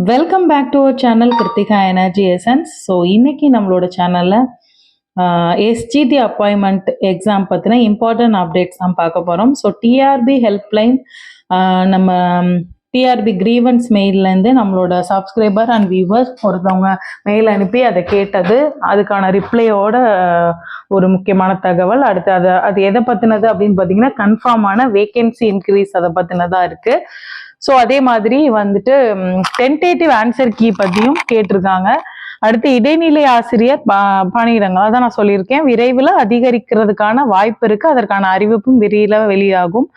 Welcome back to our channel Krithika energy essence. So இன்னைக்கு நம்மளோட சேனலில் எஸ்ஜிடி அப்பாயின்மெண்ட் எக்ஸாம் பற்றின இம்பார்ட்டன்ட் அப்டேட்ஸ் தான் பார்க்க போகிறோம். ஸோ டிஆர்பி ஹெல்ப்லைன் நம்ம டிஆர்பி கிரீவன்ஸ் மெயிலேருந்து நம்மளோட சப்ஸ்கிரைபர் அண்ட் வியூவர்ஸ் ஒருத்தவங்க மெயில் அனுப்பி அதை கேட்டது, அதுக்கான ரிப்ளையோட ஒரு முக்கியமான தகவல். அடுத்து அது எதை பற்றினது அப்படின்னு பார்த்தீங்கன்னா கன்ஃபார்மான வேகன்சி இன்க்ரீஸ் அதை பற்றினதாக இருக்குது. ஸோ அதே மாதிரி வந்துட்டு டென்டேட்டிவ் ஆன்சர் கீ பற்றியும் கேட்டிருக்காங்க. அடுத்து இடைநிலை ஆசிரியர் பணியிடங்கள், அதான் நான் சொல்லியிருக்கேன், விரைவில் அதிகரிக்கிறதுக்கான வாய்ப்பு இருக்கு. அதற்கான அறிவிப்பும் விரைவில் வெளியாகும்.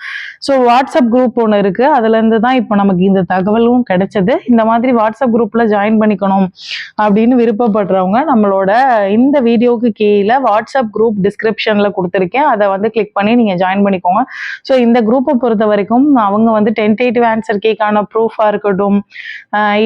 ஸோ வாட்ஸ்அப் குரூப் ஒன்று இருக்கு, அதுல இருந்து தான் இப்போ நமக்கு இந்த தகவலும் கிடைச்சது. இந்த மாதிரி வாட்ஸ்அப் குரூப்ல ஜாயின் பண்ணிக்கணும் அப்படின்னு விருப்பப்படுறவங்க நம்மளோட இந்த வீடியோவுக்கு கீழே வாட்ஸ்அப் குரூப் டிஸ்கிரிப்ஷன்ல கொடுத்துருக்கேன், அதை வந்து கிளிக் பண்ணி நீங்க ஜாயின் பண்ணிக்கோங்க. ஸோ இந்த குரூப்பை பொறுத்த வரைக்கும் அவங்க வந்து டென்டேட்டிவ் ஆன்சர் கீக்கான ப்ரூஃபா இருக்கட்டும்,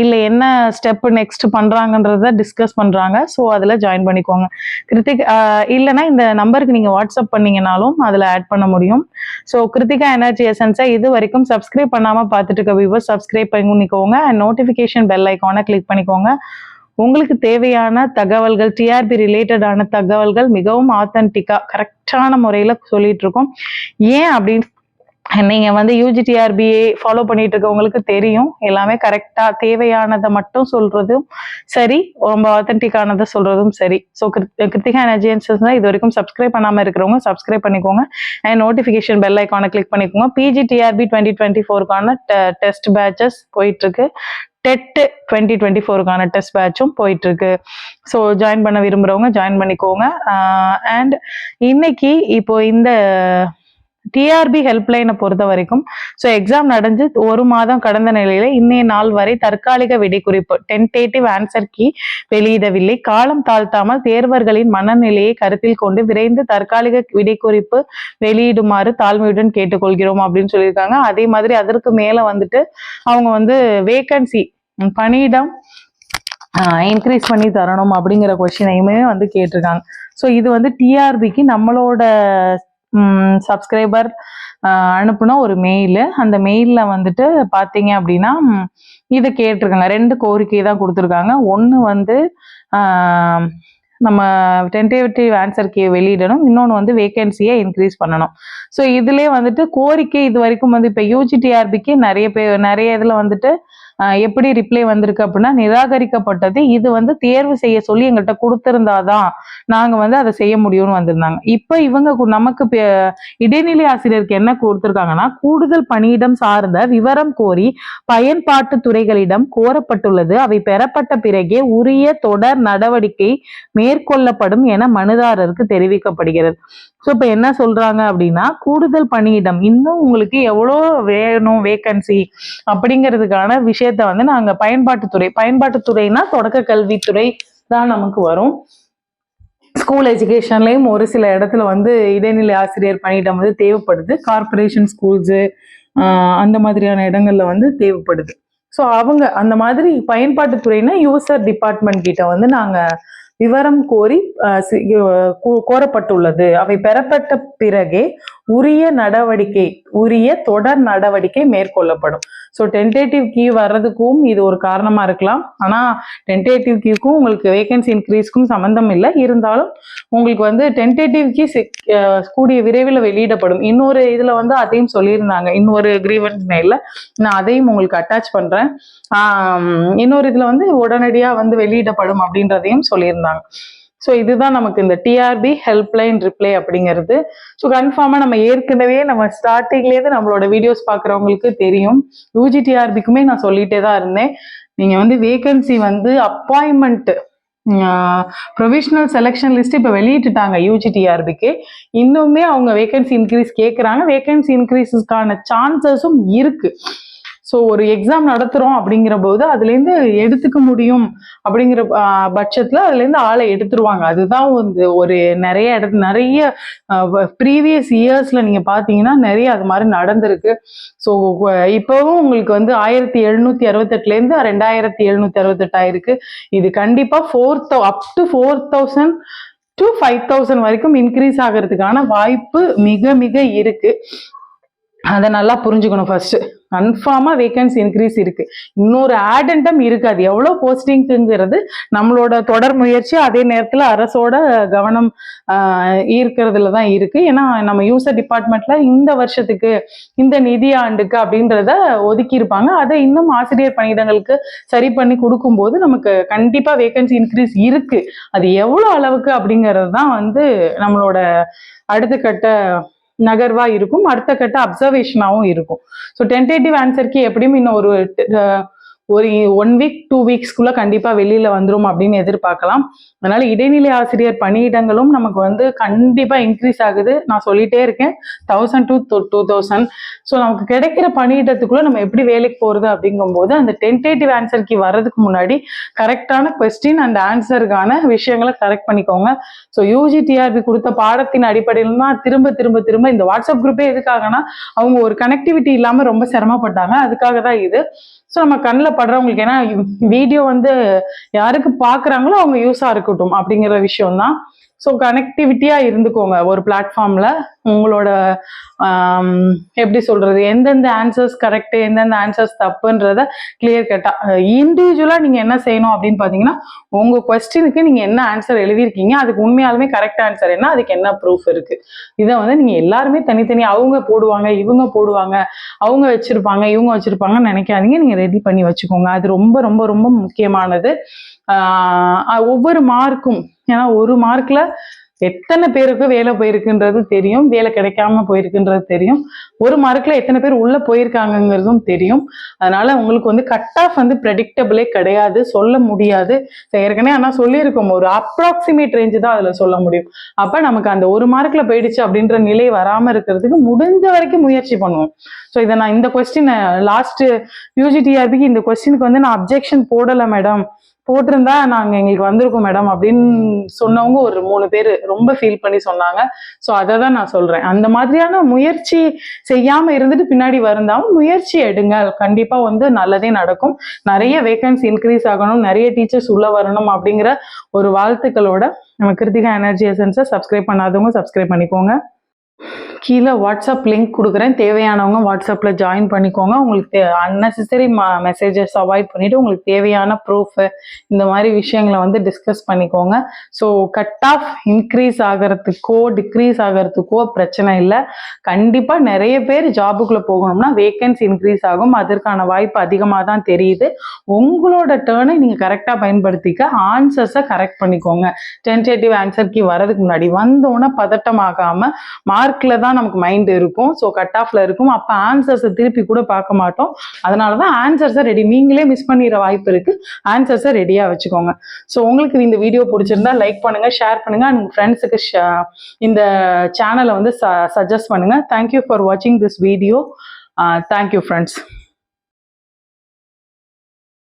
இல்லை என்ன ஸ்டெப் நெக்ஸ்ட் பண்றாங்கன்றத டிஸ்கஸ் பண்றாங்க. ஸோ அதில் ஜாயின் பண்ணிக்கோங்க. கிருத்திகா இல்லைன்னா இந்த நம்பருக்கு நீங்க வாட்ஸ்அப் பண்ணீங்கனாலும் அதில் ஆட் பண்ண முடியும். ஸோ கிருத்திகா எனர்ஜி எசன்ஸை இது வரைக்கும் சப்ஸ்கிரைப் பண்ணாம பார்த்துட்டு இருக்க வியூவர்ஸ் சப்ஸ்கிரைப் பண்ணிக்கோங்க அண்ட் நோட்டிஃபிகேஷன் பெல் ஐக்கானை கிளிக் பண்ணிக்கோங்க. உங்களுக்கு தேவையான தகவல்கள், டிஆர்பி ரிலேட்டடான தகவல்கள் மிகவும் ஆத்தன்டிக்கா கரெக்டான முறையில் சொல்லிட்டு இருக்கோம். ஏன் அப்படின்னு நீங்க வந்து யூஜிடிஆர்பி ஃபாலோ பண்ணிட்டு இருக்கவங்களுக்கு தெரியும், எல்லாமே கரெக்டா தேவையானதை மட்டும் சொல்றதும் சரி, ரொம்ப ஆத்தன்டிக்கானதை சொல்றதும் சரி. ஸோ கிருத்திகா எனர்ஜி இது வரைக்கும் சப்ஸ்கிரைப் பண்ணாம இருக்கிறவங்க சப்ஸ்கிரைப் பண்ணிக்கோங்க அண்ட் நோட்டிஃபிகேஷன் பெல் ஐக்கானை கிளிக் பண்ணிக்கோங்க. பிஜிடிஆர்பி 2024க்கான டெஸ்ட் பேட்சஸ் போயிட்டு இருக்கு. டெட் 2024க்கான டெஸ்ட் பேட்சும் போயிட்டு இருக்கு. ஸோ ஜாயின் பண்ண விரும்புறவங்க ஜாயின் பண்ணிக்கோங்க. அண்ட் இன்னைக்கு இப்போ இந்த டிஆர்பி ஹெல்ப்லைனை பொறுத்த வரைக்கும் ஸோ எக்ஸாம் நடந்து ஒரு மாதம் கடந்த நிலையில இன்னைய நாள் வரை தற்காலிக விடைக்குறிப்பு டென்டேட்டிவ் ஆன்சர் கீ வெளியிடவில்லை. காலம் தாழ்த்தாமல் தேர்வர்களின் மனநிலையை கருத்தில் கொண்டு விரைந்து தற்காலிக விடைக்குறிப்பு வெளியிடுமாறு தாழ்மையுடன் கேட்டுக்கொள்கிறோம் அப்படின்னு சொல்லியிருக்காங்க. அதே மாதிரி அதற்கு மேல வந்துட்டு அவங்க வந்து வேகன்சி பணியிடம் இன்க்ரீஸ் பண்ணி தரணும் அப்படிங்கிற கொஸ்டினையுமே வந்து கேட்டிருக்காங்க. ஸோ இது வந்து டிஆர்பிக்கு நம்மளோட சப்ஸ்கிரைபர் அனுப்புன ஒரு மெயில். அந்த மெயில்ல வந்துட்டு பாத்தீங்க அப்படின்னா இதை கேட்டிருக்காங்க. 2 கோரிக்கை தான் கொடுத்துருக்காங்க. ஒன்று வந்து நம்ம டென்டேட்டிவ் ஆன்சர் கீ வெளியிடணும், இன்னொன்று வந்து வேகன்சியை இன்க்ரீஸ் பண்ணணும். ஸோ இதுலேயே வந்துட்டு கோரிக்கை இது வரைக்கும் வந்து இப்போ யூஜிடிஆர்பிக்கு நிறைய இதில் வந்துட்டு எப்படி ரிப்ளை வந்திருக்கு அப்படின்னா நிராகரிக்கப்பட்டது. இது வந்து தேர்வு செய்ய சொல்லி எங்கள்கிட்ட கொடுத்திருந்தாதான் நாங்க வந்து அதை செய்ய முடியும்னு வந்திருந்தாங்க. இப்ப இவங்க நமக்கு இடைநிலை ஆசிரியருக்கு என்ன கொடுத்திருக்காங்கன்னா, கூடுதல் பணியிடம் சார்ந்த விவரம் கோரி பயன்பாட்டு துறைகளிடம் கோரப்பட்டுள்ளது. அவை பெறப்பட்ட பிறகே உரிய தொடர் நடவடிக்கை மேற்கொள்ளப்படும் என மனுதாரருக்கு தெரிவிக்கப்படுகிறது. ஸோ இப்போ என்ன சொல்றாங்க அப்படின்னா, கூடுதல் பணியிடம் இன்னும் உங்களுக்கு எவ்வளோ வேணும் வேகன்சி அப்படிங்கிறதுக்கான விஷயத்த வந்து நாங்க பயன்பாட்டுத்துறைனா தொடக்க கல்வித்துறை தான் நமக்கு வரும். ஸ்கூல் எஜுகேஷன்லயும் ஒரு சில இடத்துல வந்து இடைநிலை ஆசிரியர் பணியிடம் வந்து தேவைப்படுது. கார்பரேஷன் ஸ்கூல்ஸு அந்த மாதிரியான இடங்கள்ல வந்து தேவைப்படுது. ஸோ அவங்க அந்த மாதிரி பயன்பாட்டுத்துறைனா யூசர் டிபார்ட்மெண்ட் கிட்ட வந்து நாங்க விவரம் கோரி கோரப்பட்டுள்ளது. அவை பெறப்பட்ட பிறகே உரிய தொடர் நடவடிக்கை மேற்கொள்ளப்படும். ஸோ டென்டேட்டிவ் கீ வர்றதுக்கும் இது ஒரு காரணமா இருக்கலாம். ஆனா டென்டேட்டிவ் கீக்கும் உங்களுக்கு வேகன்சி இன்க்ரீஸ்க்கும் சம்பந்தம் இல்லை. இருந்தாலும் உங்களுக்கு வந்து டென்டேட்டிவ் கீ கூடிய விரைவில் வெளியிடப்படும். இன்னொரு இதுல வந்து அதையும் சொல்லியிருந்தாங்க, இன்னொரு கிரீவன்ஸ் மெயில்ல நான் அதையும் உங்களுக்கு அட்டாச் பண்றேன். இன்னொரு இதுல வந்து உடனடியா வந்து வெளியிடப்படும் அப்படின்றதையும் சொல்லியிருந்தாங்க. ஸோ இதுதான் நமக்கு இந்த டிஆர்பி ஹெல்ப்லைன் ரிப்ளை அப்படிங்கிறது. ஸோ கன்ஃபார்மா நம்ம ஏற்கனவே நம்ம ஸ்டார்டிங்லேருந்து நம்மளோட வீடியோஸ் பார்க்குறவங்களுக்கு தெரியும். யூஜிடிஆர்பிக்குமே நான் சொல்லிட்டே தான் இருந்தேன், நீங்க வந்து வேகன்சி வந்து அப்பாயின்மெண்ட் ப்ரொவிஷனல் செலெக்ஷன் லிஸ்ட் இப்போ வெளியிட்டுட்டாங்க யூஜிடிஆர்பிக்கு. இன்னுமே அவங்க வேகன்சி இன்க்ரீஸ் கேட்குறாங்க. வேகன்சி இன்க்ரீஸஸ்க்கான சான்சஸும் இருக்கு. ஸோ ஒரு எக்ஸாம் நடத்துகிறோம் அப்படிங்கிற போது அதுலேருந்து எடுத்துக்க முடியும் அப்படிங்கிற பட்சத்தில் அதுலேருந்து ஆளை எடுத்துருவாங்க. அதுதான் வந்து ஒரு நிறைய ப்ரீவியஸ் இயர்ஸில் நீங்கள் பார்த்தீங்கன்னா நிறைய அது மாதிரி நடந்திருக்கு. ஸோ இப்போவும் உங்களுக்கு வந்து 1768லேருந்து 2768 ஆயிருக்கு. இது கண்டிப்பாக அப் டு 4000 to 5000 வரைக்கும் இன்க்ரீஸ் ஆகிறதுக்கான வாய்ப்பு மிக மிக இருக்கு. அதை நல்லா புரிஞ்சுக்கணும் ஃபர்ஸ்ட். கன்ஃபார்மாக வேகன்சி இன்க்ரீஸ் இருக்கு. இன்னொரு ஆடண்டம் இருக்கு. அது எவ்வளோ போஸ்டிங்க்குங்கிறது நம்மளோட தொடர் முயற்சி, அதே நேரத்தில் அரசோட கவனம் ஈர்க்கிறதுல தான் இருக்கு. ஏன்னா நம்ம யூசர் டிபார்ட்மெண்ட்ல இந்த வருஷத்துக்கு இந்த நிதி ஆண்டுக்கு அப்படின்றத ஒதுக்கி இருப்பாங்க. அதை இன்னும் ஆசிரியர் பணியிடங்களுக்கு சரி பண்ணி கொடுக்கும்போது நமக்கு கண்டிப்பா வேகன்சி இன்க்ரீஸ் இருக்கு. அது எவ்வளோ அளவுக்கு அப்படிங்கிறது தான் வந்து நம்மளோட அடுத்த கட்ட நகர்வா இருக்கும், அடுத்த கட்ட அப்சர்வேஷனாகவும் இருக்கும். ஸோ டென்டேட்டிவ் ஆன்சருக்கு எப்படியும் இன்னும் ஒரு 1 வீக் 2 வீக்ஸ்க்குள்ள கண்டிப்பா வெளியில வந்துரும் அப்படின்னு எதிர்பார்க்கலாம். அதனால இடைநிலை ஆசிரியர் பணியிடங்களும் நமக்கு வந்து கண்டிப்பா இன்க்ரீஸ் ஆகுது. நான் சொல்லிட்டே இருக்கேன், 1000 to 2000. ஸோ நமக்கு கிடைக்கிற பணியிடத்துக்குள்ள நம்ம எப்படி வேலைக்கு போறது அப்படிங்கும்போது அந்த டென்டேட்டிவ் ஆன்சருக்கு வர்றதுக்கு முன்னாடி கரெக்டான கொஸ்டின் அண்ட் ஆன்சருக்கான விஷயங்களை கரெக்ட் பண்ணிக்கோங்க. ஸோ யூஜி டிஆர்பி கொடுத்த பாடத்தின் அடிப்படையில் தான் திரும்ப திரும்ப திரும்ப இந்த வாட்ஸ்அப் குரூப்பே எதுக்காகனா அவங்க ஒரு கனெக்டிவிட்டி இல்லாம ரொம்ப சிரமப்பட்டாங்க. அதுக்காக தான் இது. ஸோ நம்ம கண்ணில் படுறவங்களுக்கு, ஏன்னா வீடியோ வந்து யாருக்கு பார்க்குறாங்களோ அவங்க யூஸாக இருக்கட்டும் அப்படிங்கிற விஷயம் தான். ஸோ கனெக்டிவிட்டியாக இருந்துக்கோங்க ஒரு பிளாட்ஃபார்மில். உங்களோட எப்படி சொல்கிறது, எந்தெந்த ஆன்சர்ஸ் கரெக்டு எந்தெந்த ஆன்சர்ஸ் தப்புன்றத கிளியர் கட்டாக இண்டிவிஜுவலாக நீங்கள் என்ன செய்யணும் அப்படின்னு பார்த்தீங்கன்னா, உங்கள் கொஸ்டினுக்கு நீங்கள் என்ன ஆன்சர் எழுதியிருக்கீங்க, அதுக்கு உண்மையாலுமே கரெக்ட் ஆன்சர் என்ன, அதுக்கு என்ன ப்ரூஃப் இருக்குது, இதை வந்து நீங்கள் எல்லாருமே தனித்தனி அவங்க போடுவாங்க இவங்க போடுவாங்க அவங்க வச்சுருப்பாங்க இவங்க வச்சுருப்பாங்கன்னு நினைக்காதீங்க. நீங்கள் ரெடி பண்ணி வச்சுக்கோங்க. அது ரொம்ப ரொம்ப ரொம்ப முக்கியமானது. ஒவ்வொரு மார்க்கும், ஏன்னா ஒரு மார்க்ல எத்தனை பேருக்கு வேலை போயிருக்குன்றது தெரியும், வேலை கிடைக்காம போயிருக்குன்றது தெரியும், ஒரு மார்க்ல எத்தனை பேர் உள்ள போயிருக்காங்கிறதும் தெரியும். அதனால உங்களுக்கு வந்து கட் ஆஃப் வந்து ப்ரெடிக்டபிளே கிடையாது, சொல்ல முடியாது. ஏற்கனவே ஆனால் சொல்லியிருக்கோம், ஒரு அப்ராக்சிமேட் ரேஞ்சு தான் அதில் சொல்ல முடியும். அப்போ நமக்கு அந்த ஒரு மார்க்ல போயிடுச்சு அப்படின்ற நிலை வராமல் இருக்கிறதுக்கு முடிஞ்ச வரைக்கும் முயற்சி பண்ணுவோம். ஸோ இதை நான் இந்த கொஸ்டின் லாஸ்ட் யூஜிடிஆர்பிக்கு இந்த கொஸ்டினுக்கு வந்து நான் அப்ஜெக்ஷன் போடலை மேடம், போட்டிருந்தா நாங்கள் எங்களுக்கு வந்திருக்கோம் மேடம் அப்படின்னு சொன்னவங்க ஒரு 3 பேர் ரொம்ப ஃபீல் பண்ணி சொன்னாங்க. ஸோ அதை தான் நான் சொல்கிறேன். அந்த மாதிரியான முயற்சி செய்யாமல் இருந்துட்டு பின்னாடி வருந்தாலும் முயற்சி எடுங்க, கண்டிப்பாக வந்து நல்லதே நடக்கும். நிறைய வேகன்சி இன்க்ரீஸ் ஆகணும், நிறைய டீச்சர்ஸ் உள்ள வரணும் அப்படிங்கிற ஒரு வாழ்த்துக்களோட நம்ம கிருத்திகா எனர்ஜி எசன்ஸை சப்ஸ்கிரைப் பண்ணாதவங்க சப்ஸ்கிரைப் பண்ணிக்கோங்க. கீழே வாட்ஸ்அப் லிங்க் கொடுக்குறேன், தேவையானவங்க வாட்ஸ்அப்பில் ஜாயின் பண்ணிக்கோங்க. உங்களுக்கு அன்னெசரி மெசேஜஸ் அவாய்ட் பண்ணிவிட்டு உங்களுக்கு தேவையான ப்ரூஃபு இந்த மாதிரி விஷயங்களை வந்து டிஸ்கஸ் பண்ணிக்கோங்க. ஸோ கட் ஆஃப் இன்க்ரீஸ் ஆகிறதுக்கோ டிக்ரீஸ் ஆகிறதுக்கோ பிரச்சனை இல்லை. கண்டிப்பாக நிறைய பேர் ஜாபுக்குள்ளே போகணும்னா வேகன்சி இன்க்ரீஸ் ஆகும், அதற்கான வாய்ப்பு அதிகமாக தான் தெரியுது. உங்களோட டேர்னை நீங்கள் கரெக்டாக பயன்படுத்திக்க ஆன்சர்ஸை கரெக்ட் பண்ணிக்கோங்க. டென்டேட்டிவ் ஆன்சருக்கு வரதுக்கு முன்னாடி வந்தோன்னே பதட்டமாகாமல், மார்க்கில் தான் நமக்கு மைண்ட் இருக்கும், ஸோ கட் ஆஃப்ல இருக்கும், அப்போ ஆன்சர்ஸை திருப்பி கூட பார்க்க மாட்டோம். அதனால தான் ஆன்சர்ஸை ரெடி, நீங்களே மிஸ் பண்ணிடுற வாய்ப்பு இருக்கு, ஆன்சர்ஸை ரெடியாக வச்சுக்கோங்க. ஸோ உங்களுக்கு இந்த வீடியோ பிடிச்சிருந்தா லைக் பண்ணுங்க, ஷேர் பண்ணுங்க, உங்க ஃப்ரெண்ட்ஸுக்கு இந்த சேனலை வந்து சஜஸ்ட் பண்ணுங்க. தேங்க்யூ ஃபார் வாட்சிங் திஸ் வீடியோ. Thank you friends.